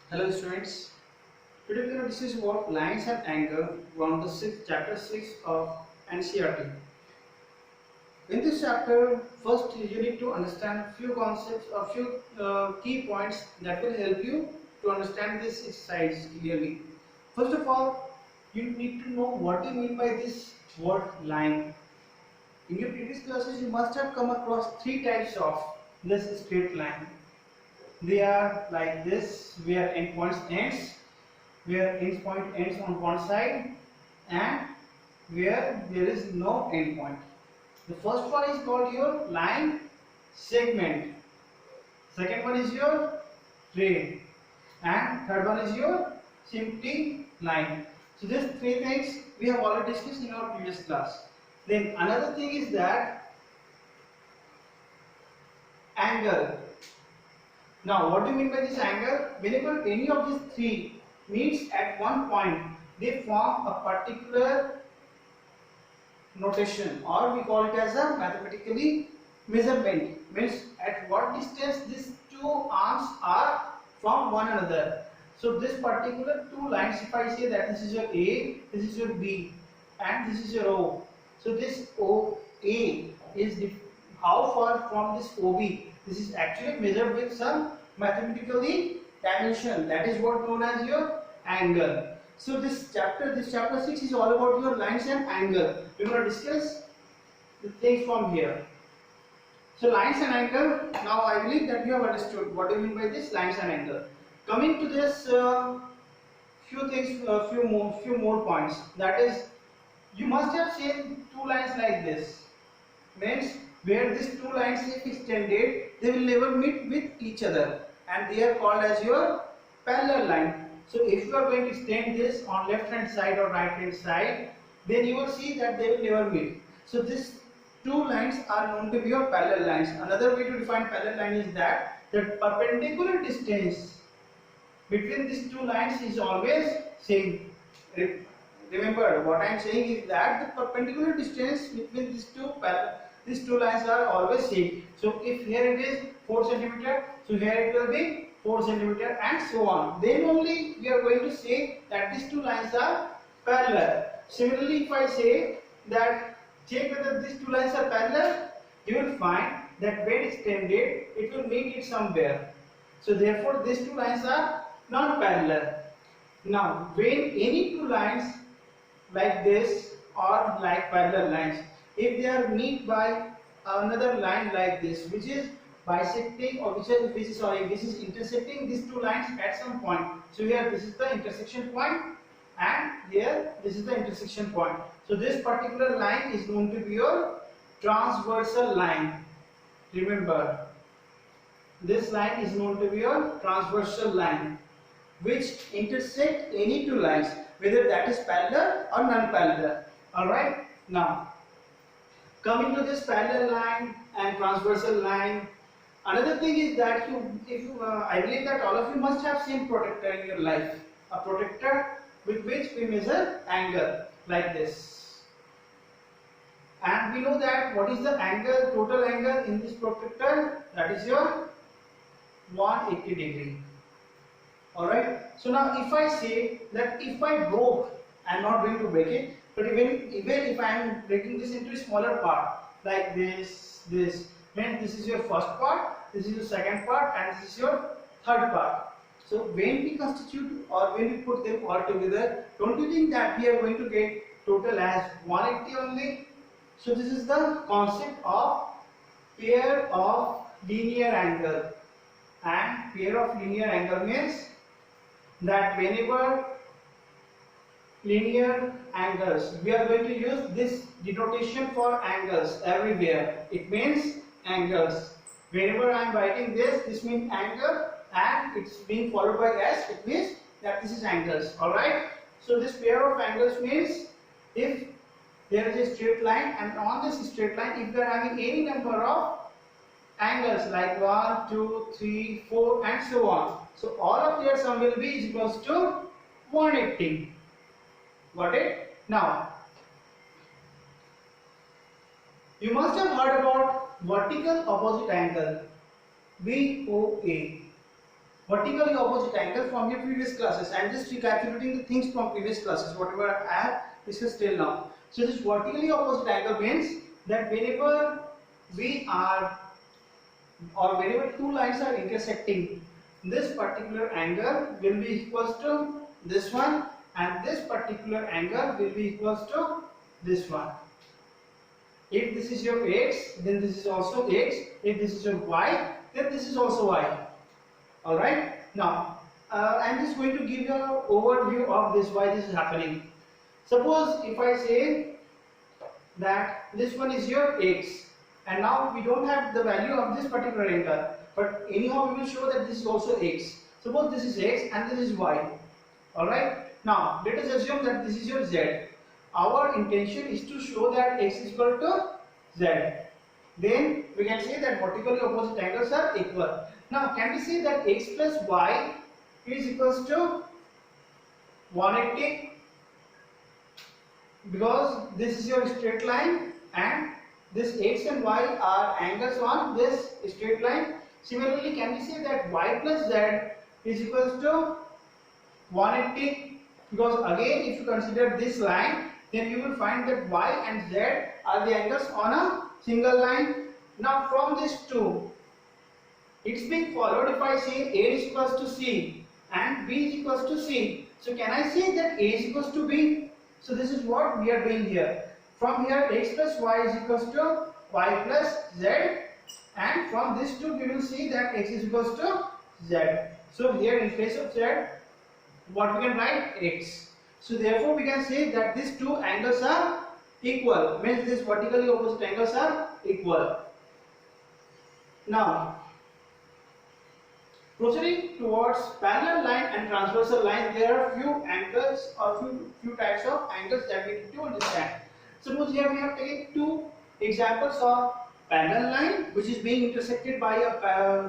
Hello students, today we are going to discuss about lines and angle from the chapter 6 of NCERT. In this chapter, first you need to understand few concepts or few key points that will help you to understand this exercise clearly. First of all, you need to know what you mean by this word line. In your previous classes, you must have come across three types of this straight line. They are like this, where endpoints ends, where endpoint ends on one side, and where there is no endpoint. The first one is called your line segment. Second one is your ray, and third one is your simply line. So these three things we have already discussed in our previous class. Then another thing is that angle. Now, what do you mean by this angle? Whenever any of these three meets at one point, they form a particular notation, or we call it as a mathematically measurement. Means at what distance these two arms are from one another. So this particular two lines, if I say that this is your A, this is your B, and this is your O. So this OA is how far from this OB. This is actually measured with some mathematically dimension. That is what known as your angle. So this chapter 6 is all about your lines and angle. We are going to discuss the things from here. So lines and angle. Now I believe that you have understood what do you mean by this lines and angle. Coming to this few things, few more points. That is, you must have seen two lines like this. Means where these two lines if extended, they will never meet with each other, and they are called as your parallel line. So if you are going to extend this on left hand side or right hand side, then you will see that they will never meet. So these two lines are known to be your parallel lines. Another way to define parallel line is that the perpendicular distance between these two lines is always same. Remember, what I am saying is that the perpendicular distance between these two lines are always same. So if here it is 4 cm, so here it will be 4 cm, and so on. Then only we are going to say that these two lines are parallel. Similarly, if I say that check whether these two lines are parallel, you will find that when extended, it will meet it somewhere. So therefore, these two lines are non-parallel. Now, when any two lines like this or like parallel lines, if they are meet by another line like this, which is bisecting, or which is intersecting these two lines at some point. So here this is the intersection point, and here this is the intersection point. So this particular line is known to be your transversal line. Remember, this line is known to be your transversal line, which intersect any two lines, whether that is parallel or non-parallel. Alright, now coming to this parallel line and transversal line, another thing is that I believe that all of you must have seen protractor in your life, a protractor with which we measure angle like this. And we know that what is the angle, total angle in this protractor, that is your 180 degree. Alright, so now if I say that if I broke, I am not going to break it, but even if I am breaking this into a smaller part, like this, then this is your first part, this is your second part, and this is your third part. So when we constitute or when we put them all together, don't you think that we are going to get total as 180 only? So this is the concept of pair of linear angle, and pair of linear angle means that whenever linear angles, we are going to use this denotation for angles everywhere. It means angles. Whenever I am writing this means angle, and it's being followed by s, it means that this is angles. Alright, so this pair of angles means if there is a straight line, and on this straight line, if we are having any number of angles like 1, 2, 3, 4, and so on, so all of their sum will be equals to 180. Got it? Now, you must have heard about vertical opposite angle, VOA. vertically opposite angle from your previous classes. I am just recapitulating the things from previous classes, whatever I have discussed till now. So this vertically opposite angle means that whenever we are, or whenever two lines are intersecting, this particular angle will be equals to this one, and this particular angle will be equals to this one. If this is your x, then this is also x. If this is your y, then this is also y. Alright, now I am just going to give you an overview of this, why this is happening. Suppose if I say that this one is your x, and now we don't have the value of this particular angle, but anyhow we will show that this is also x. Suppose this is x and this is y. Alright, now let us assume that this is your z. Our intention is to show that x is equal to z. Then we can say that vertically opposite angles are equal. Now can we say that x plus y is equals to 180, because this is your straight line and this x and y are angles on this straight line. Similarly, can we say that y plus z is equals to 180, because again if you consider this line, then you will find that y and z are the angles on a single line. Now from these two, it's being followed if I say a is equals to c and b is equals to c. So can I say that a is equals to b? So this is what we are doing here. From here x plus y is equals to y plus z, and from this two we will see that x is equals to z. So here in place of z, what we can write? X. So therefore we can say that these two angles are equal, means these vertically opposite angles are equal. Now proceeding towards parallel line and transversal line, there are few angles or few types of angles that we need to understand. Suppose here we have taken two examples of parallel line which is being intersected by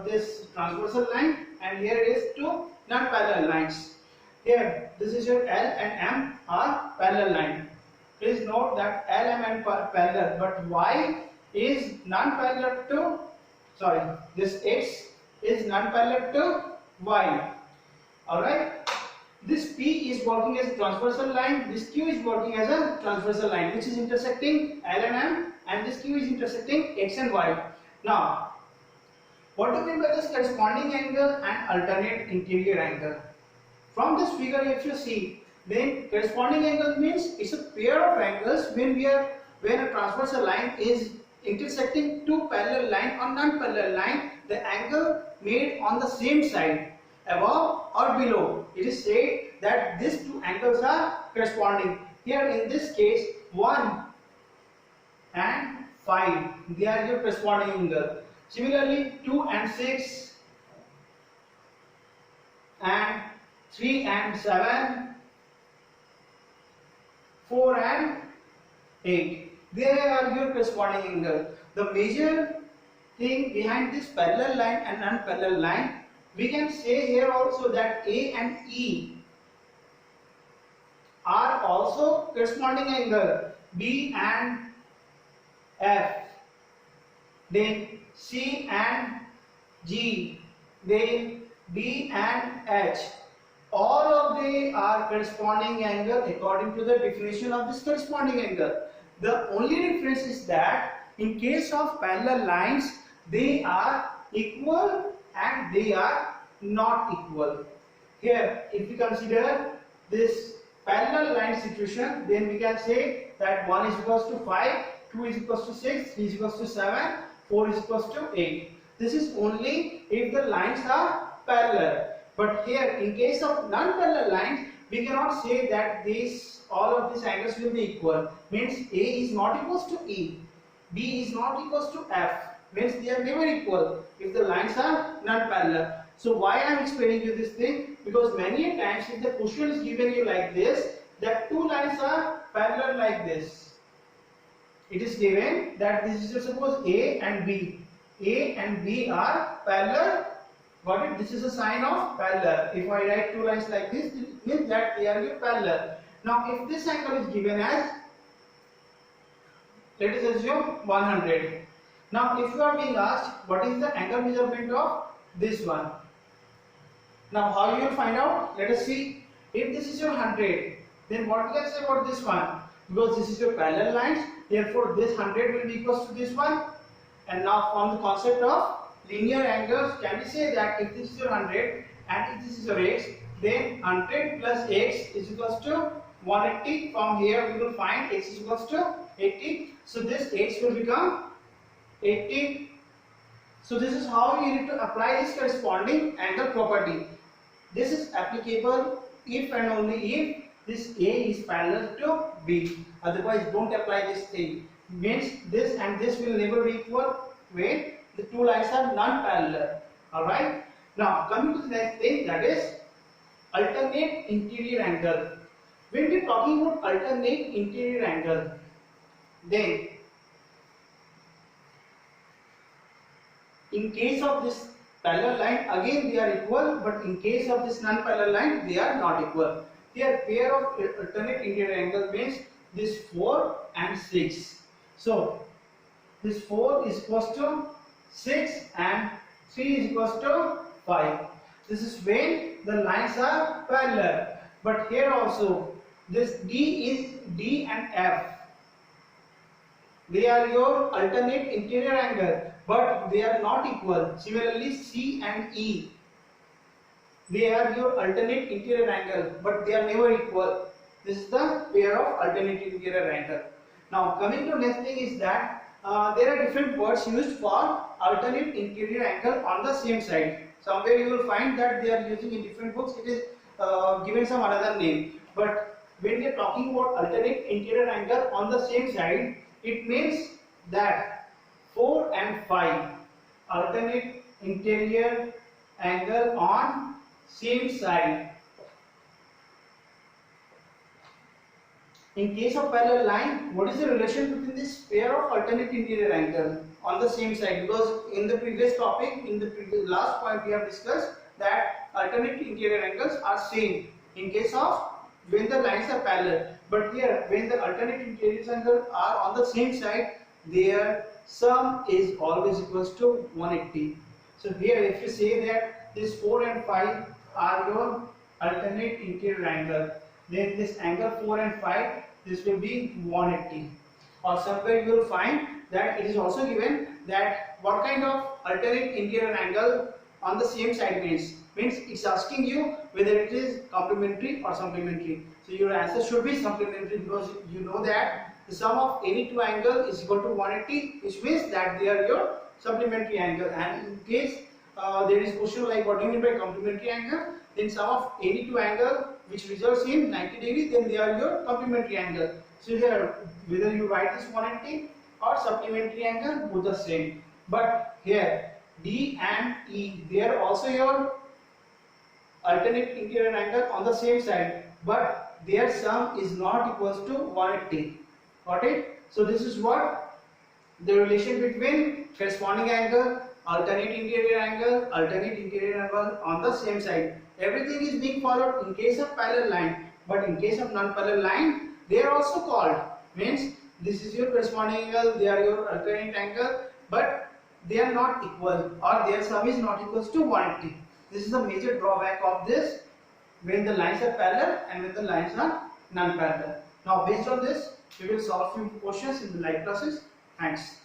this transversal line, and here it is two non-parallel lines. Here this is your L and M are parallel line. Please note that L and M are parallel, but Y is non-parallel to, this X is non-parallel to Y. Alright, this P is working as a transversal line, this Q is working as a transversal line which is intersecting L and M, and this Q is intersecting X and Y. Now what do we mean by this corresponding angle and alternate interior angle? From this figure if you see, then corresponding angle means it's a pair of angles when a transversal line is intersecting two parallel line or non-parallel line, the angle made on the same side, above or below. It is said that these two angles are corresponding. Here in this case 1 and 5, they are your corresponding angle. Similarly 2 and 6 and 3 and 7, 4 and 8, they are your corresponding angle. The major thing behind this parallel line and unparallel line, we can say here also that A and E are also corresponding angle, B and F, then C and G, then D and H. All of they are corresponding angle according to the definition of this corresponding angle. The only difference is that in case of parallel lines, they are equal and they are not equal. Here if we consider this parallel line situation, then we can say that 1 is equals to 5, 2 is equals to 6, 3 is equals to 7, 4 is equals to 8. This is only if the lines are parallel. But here in case of non-parallel lines, we cannot say that all of these angles will be equal. Means A is not equals to E, B is not equals to F, means they are never equal if the lines are non-parallel. So why I am explaining you this thing? Because many times if the question is given you like this, that two lines are parallel like this, it is given that this is, suppose A and B are parallel. Got it? This is a sign of parallel. If I write two lines like this, it means that they are parallel. Now if this angle is given as, let us assume 100. Now if you are being asked what is the angle measurement of this one, Now how you will find out? Let us see. If this is your 100, then what we can say about this one? Because this is your parallel lines, therefore this 100 will be equals to this one. And now from the concept of linear angles, can we say that if this is your 100 and if this is your x, then 100 plus x is equals to 180. From here we will find x is equals to 80. So this x will become 80. So this is how you need to apply this corresponding angle property. This is applicable if and only if this A is parallel to B. Otherwise don't apply this thing. Means this and this will never be equal when the two lines are non-parallel. Alright. Now coming to the next thing, that is alternate interior angle. When we are talking about alternate interior angle, then in case of this parallel line, again they are equal, but in case of this non-parallel line, they are not equal. Here pair of alternate interior angle means this 4 and 6. So this 4 is equals to 6 and 3 is equals to 5. This is when the lines are parallel. But here also this D and F. They are your alternate interior angle, but they are not equal. Similarly, C and E. They are your alternate interior angle, but they are never equal. This is the pair of alternate interior angle. Now, coming to next thing is that there are different words used for alternate interior angle on the same side. Somewhere you will find that they are using in different books. It is given some another name. But when we are talking about alternate interior angle on the same side, it means that 4 and 5 alternate interior angle on same side. In case of parallel line, what is the relation between this pair of alternate interior angle on the same side? Because in the previous topic, in the last point we have discussed that alternate interior angles are same in case of when the lines are parallel. But here, when the alternate interior angles are on the same side, their sum is always equals to 180. So here, if you say that this 4 and 5 are your alternate interior angle, then this angle 4 and 5, this will be 180. Or somewhere you will find that it is also given that what kind of alternate interior angle on the same side means it's asking you whether it is complementary or supplementary. So your answer should be supplementary, because you know that the sum of any two angles is equal to 180, which means that they are your supplementary angle. And in case there is question like what do you mean by complementary angle, then sum of any two angles which results in 90 degree, then they are your complementary angle. So here whether you write this 180 or supplementary angle, both the same. But here D and E, they are also your alternate interior angle on the same side, but their sum is not equals to 180. Got it? So this is what the relation between corresponding angle, alternate interior angle on the same side. Everything is being followed in case of parallel line, but in case of non-parallel line, they are also called. Means this is your corresponding angle, they are your alternate angle, but they are not equal, or their sum is not equals to 180. This is a major drawback of this when the lines are parallel and when the lines are non-parallel. Now based on this, we will solve few questions in the live classes. Thanks.